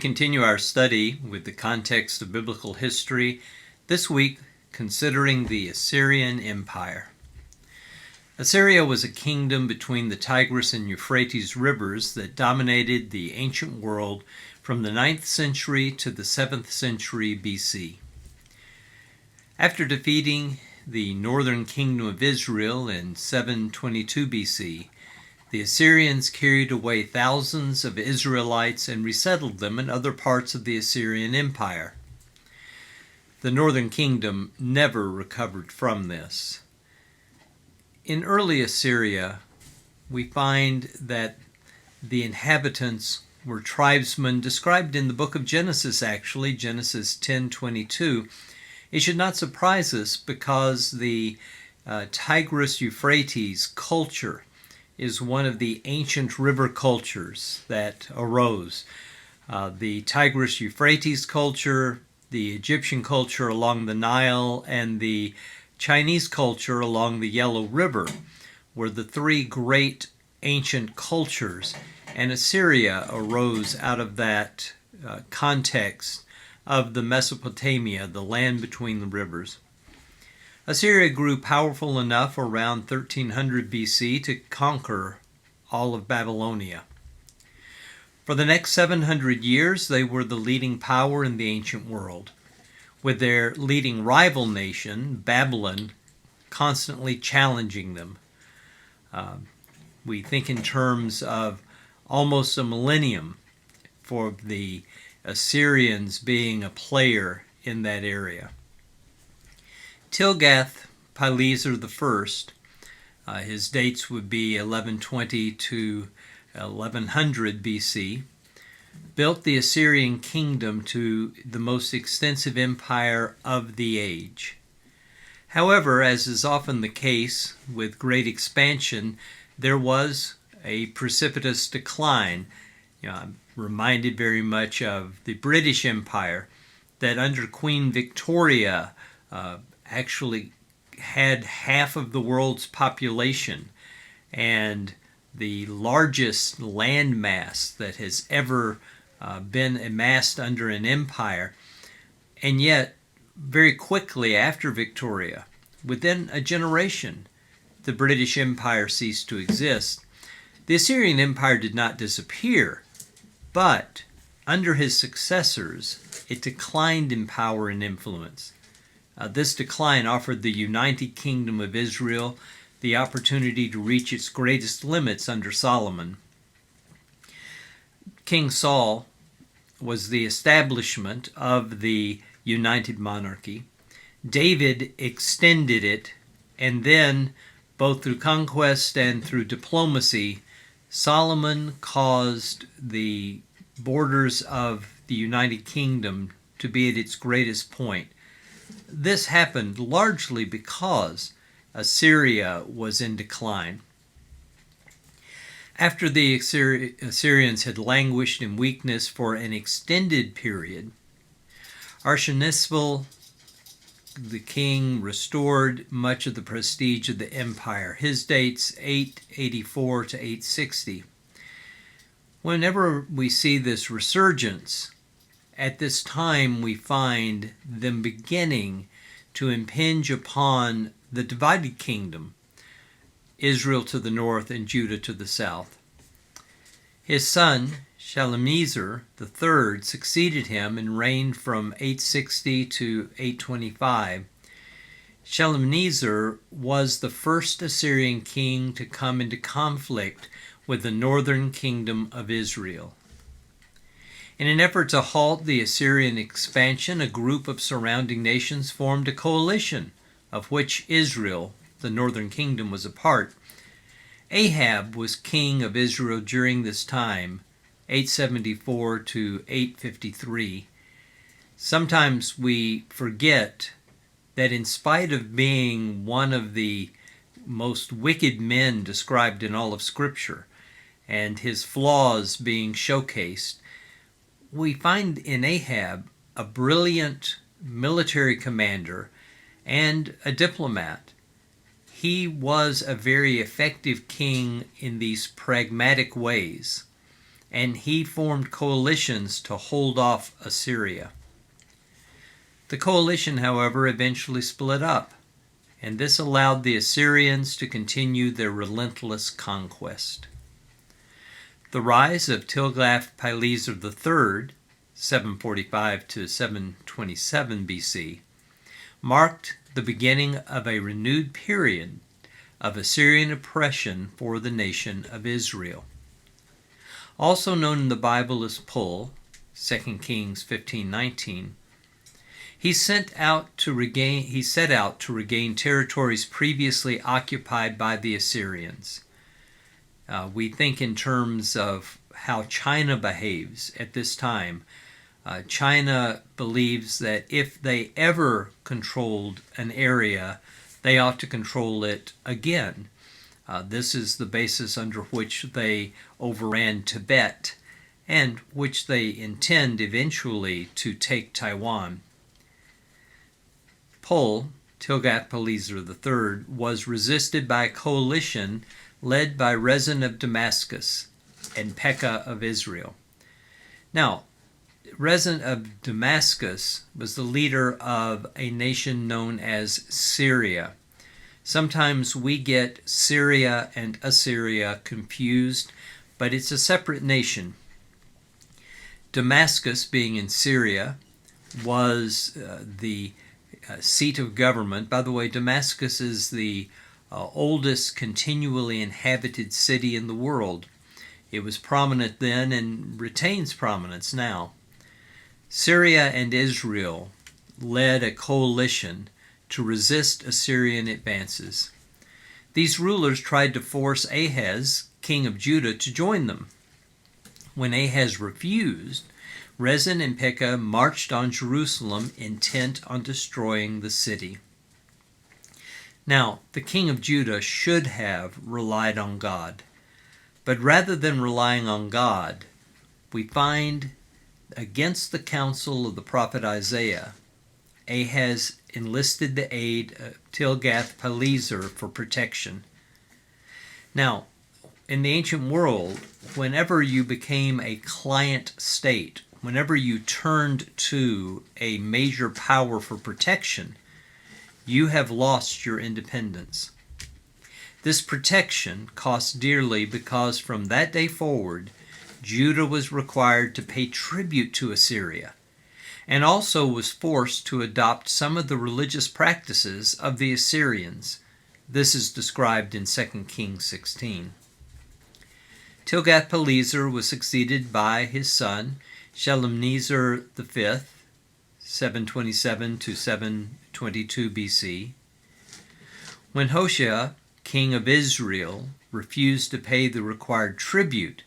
continue our study with the context of biblical history, this week considering the Assyrian Empire. Assyria was a kingdom between the Tigris and Euphrates rivers that dominated the ancient world from the 9th century to the 7th century BC. After defeating the northern kingdom of Israel in 722 BC, the Assyrians carried away thousands of Israelites and resettled them in other parts of the Assyrian Empire. The northern kingdom never recovered from this. In early Assyria, we find that the inhabitants were tribesmen described in the book of Genesis, actually, Genesis 10:22. It should not surprise us because the Tigris-Euphrates culture is one of the ancient river cultures that arose. The Tigris-Euphrates culture, the Egyptian culture along the Nile, and the Chinese culture along the Yellow River were the three great ancient cultures, and Assyria arose out of that context of the Mesopotamia, the land between the rivers. Assyria grew powerful enough around 1300 BC to conquer all of Babylonia. For the next 700 years, they were the leading power in the ancient world, with their leading rival nation, Babylon, constantly challenging them. We think in terms of almost a millennium for the Assyrians being a player in that area. Tilgath-Pileser I, his dates would be 1120 to 1100 BC, built the Assyrian kingdom to the most extensive empire of the age. However, as is often the case with great expansion, there was a precipitous decline. I'm reminded very much of the British Empire that under Queen Victoria actually had half of the world's population and the largest land mass that has ever been amassed under an empire. And yet, very quickly after Victoria, within a generation, the British Empire ceased to exist. The Assyrian Empire did not disappear, but under his successors, it declined in power and influence. This decline offered the United Kingdom of Israel the opportunity to reach its greatest limits under Solomon. King Saul was the establishment of the united monarchy. David extended it, and then, both through conquest and through diplomacy, Solomon caused the borders of the United Kingdom to be at its greatest point. This happened largely because Assyria was in decline. After the Assyrians had languished in weakness for an extended period, Ashurnasirpal, the king, restored much of the prestige of the empire. His dates 884 to 860. Whenever we see this resurgence, at this time we find them beginning to impinge upon the divided kingdom, Israel to the north and Judah to the south. His son, Shalmaneser III, succeeded him and reigned from 860 to 825. Shalmaneser was the first Assyrian king to come into conflict with the northern kingdom of Israel. In an effort to halt the Assyrian expansion, a group of surrounding nations formed a coalition, of which Israel, the northern kingdom, was a part. Ahab was king of Israel during this time, 874 to 853. Sometimes we forget that in spite of being one of the most wicked men described in all of Scripture, and his flaws being showcased, we find in Ahab a brilliant military commander and a diplomat. He was a very effective king in these pragmatic ways. and he formed coalitions to hold off Assyria. The coalition, however, eventually split up, and this allowed the Assyrians to continue their relentless conquest. The rise of Tiglath-Pileser III, 745 to 727 BC, marked the beginning of a renewed period of Assyrian oppression for the nation of Israel. Also known in the Bible as Pul, 2 Kings 15:19, he set out to regain territories previously occupied by the Assyrians. We think in terms of how China behaves at this time. China believes that if they ever controlled an area, they ought to control it again. This is the basis under which they overran Tibet, and which they intend eventually to take Taiwan. Pul, Tiglath-Pileser III, was resisted by a coalition led by Rezin of Damascus and Pekah of Israel. Now, Rezin of Damascus was the leader of a nation known as Syria. Sometimes we get Syria and Assyria confused, but it's a separate nation. Damascus, being in Syria, was the seat of government. By the way, Damascus is the oldest continually inhabited city in the world. It was prominent then and retains prominence now. Syria and Israel led a coalition to resist Assyrian advances. These rulers tried to force Ahaz, king of Judah, to join them. When Ahaz refused, Rezin and Pekah marched on Jerusalem, intent on destroying the city. Now, the king of Judah should have relied on God, but rather than relying on God, we find, against the counsel of the prophet Isaiah, Ahaz enlisted the aid of Tiglath-Pileser for protection. Now, in the ancient world, whenever you became a client state, whenever you turned to a major power for protection, you have lost your independence. This protection cost dearly because from that day forward, Judah was required to pay tribute to Assyria, and also was forced to adopt some of the religious practices of the Assyrians. This is described in 2 Kings 16. Tiglath-Pileser was succeeded by his son Shalmaneser V, 727 to 722 BC. When Hoshea, king of Israel, refused to pay the required tribute,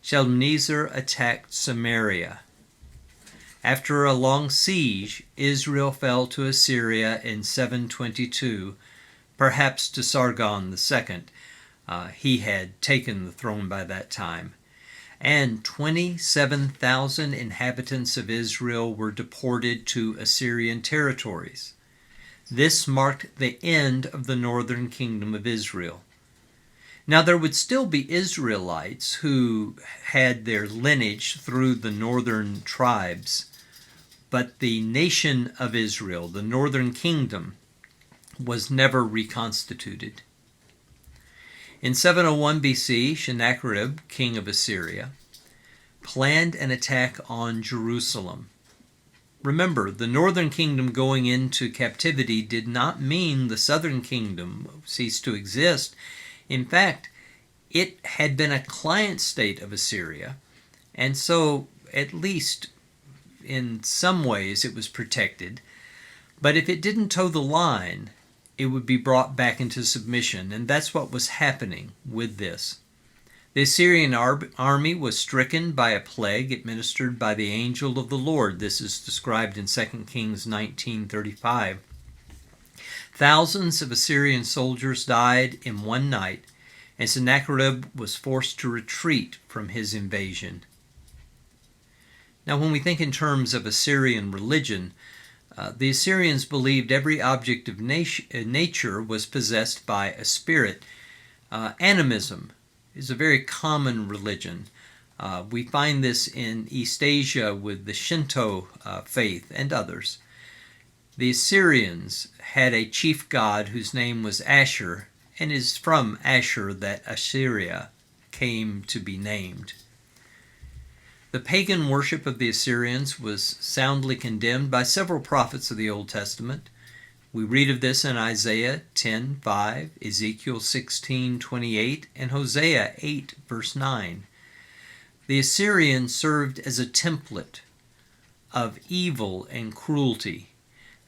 Shalmaneser attacked Samaria. After a long siege, Israel fell to Assyria in 722, perhaps to Sargon II. He had taken the throne by that time. And 27,000 inhabitants of Israel were deported to Assyrian territories. This marked the end of the northern kingdom of Israel. Now, there would still be Israelites who had their lineage through the northern tribes, but the nation of Israel, the northern kingdom, was never reconstituted. In 701 BC, Sennacherib, king of Assyria, planned an attack on Jerusalem. Remember, the northern kingdom going into captivity did not mean the southern kingdom ceased to exist. In fact, it had been a client state of Assyria, and so at least in some ways it was protected. But if it didn't toe the line, it would be brought back into submission, and that's what was happening with this. The Assyrian army was stricken by a plague administered by the angel of the Lord. This is described in 2 Kings 19:35. Thousands of Assyrian soldiers died in one night, and Sennacherib was forced to retreat from his invasion. Now, when we think in terms of Assyrian religion, the Assyrians believed every object of nature was possessed by a spirit. Animism is a very common religion. We find this in East Asia with the Shinto faith and others. The Assyrians had a chief god whose name was Ashur, and it is from Ashur that Assyria came to be named. The pagan worship of the Assyrians was soundly condemned by several prophets of the Old Testament. We read of this in Isaiah 10:5, Ezekiel 16:28, and Hosea 8, verse 9. The Assyrians served as a template of evil and cruelty.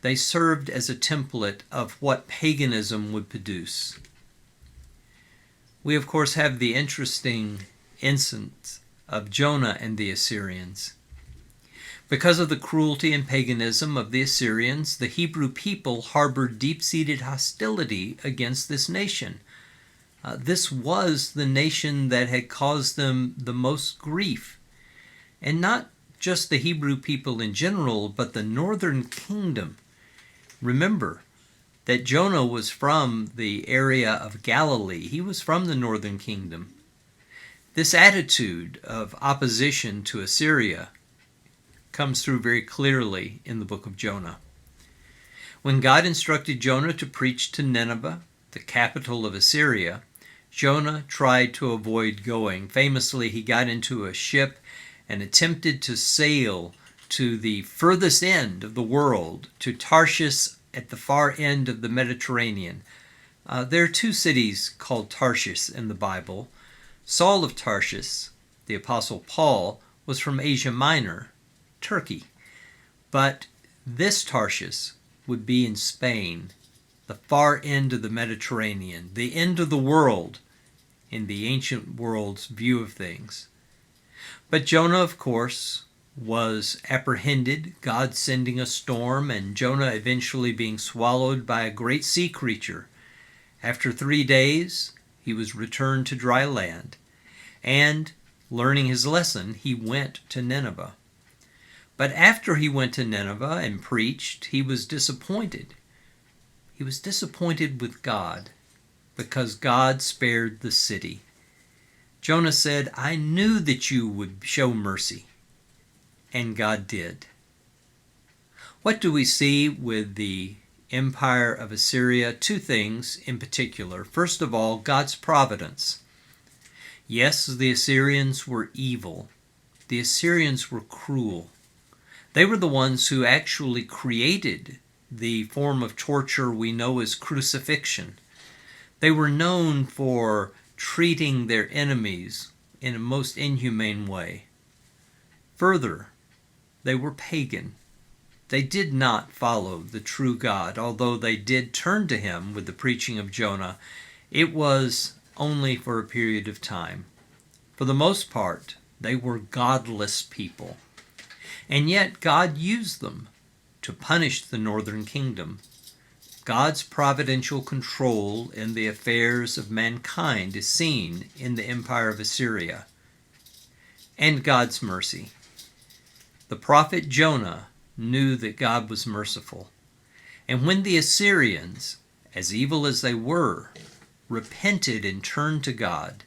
They served as a template of what paganism would produce. We, of course, have the interesting instance of Jonah and the Assyrians. Because of the cruelty and paganism of the Assyrians, the Hebrew people harbored deep-seated hostility against this nation. This was the nation that had caused them the most grief. And not just the Hebrew people in general, but the northern kingdom. Remember that Jonah was from the area of Galilee. He was from the northern kingdom. This attitude of opposition to Assyria comes through very clearly in the book of Jonah. When God instructed Jonah to preach to Nineveh, the capital of Assyria, Jonah tried to avoid going. Famously, he got into a ship and attempted to sail to the furthest end of the world, to Tarshish at the far end of the Mediterranean. There are two cities called Tarshish in the Bible. Saul of Tarshish, the Apostle Paul, was from Asia Minor, Turkey. But this Tarshish would be in Spain, the far end of the Mediterranean, the end of the world in the ancient world's view of things. But Jonah, of course, was apprehended, God sending a storm, and Jonah eventually being swallowed by a great sea creature. After 3 days, he was returned to dry land, and learning his lesson, he went to Nineveh. But after he went to Nineveh and preached, he was disappointed. He was disappointed with God because God spared the city. Jonah said, "I knew that you would show mercy," and God did. What do we see with the empire of Assyria? Two things in particular. First of all, God's providence. Yes, the Assyrians were evil. The Assyrians were cruel. They were the ones who actually created the form of torture we know as crucifixion. They were known for treating their enemies in a most inhumane way. Further, they were pagan. They did not follow the true God, although they did turn to him with the preaching of Jonah. It was only for a period of time. For the most part, they were godless people. And yet God used them to punish the northern kingdom. God's providential control in the affairs of mankind is seen in the empire of Assyria. And God's mercy. The prophet Jonah knew that God was merciful. And when the Assyrians, as evil as they were, repented and turned to God,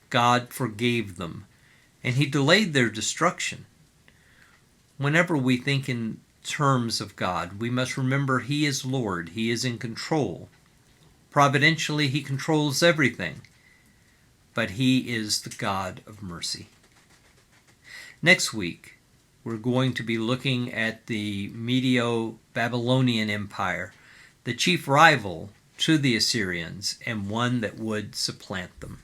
God forgave them, and he delayed their destruction. Whenever we think in terms of God, we must remember he is Lord. He is in control. Providentially, he controls everything, but he is the God of mercy. Next week, we're going to be looking at the Medo-Babylonian Empire, the chief rival to the Assyrians and one that would supplant them.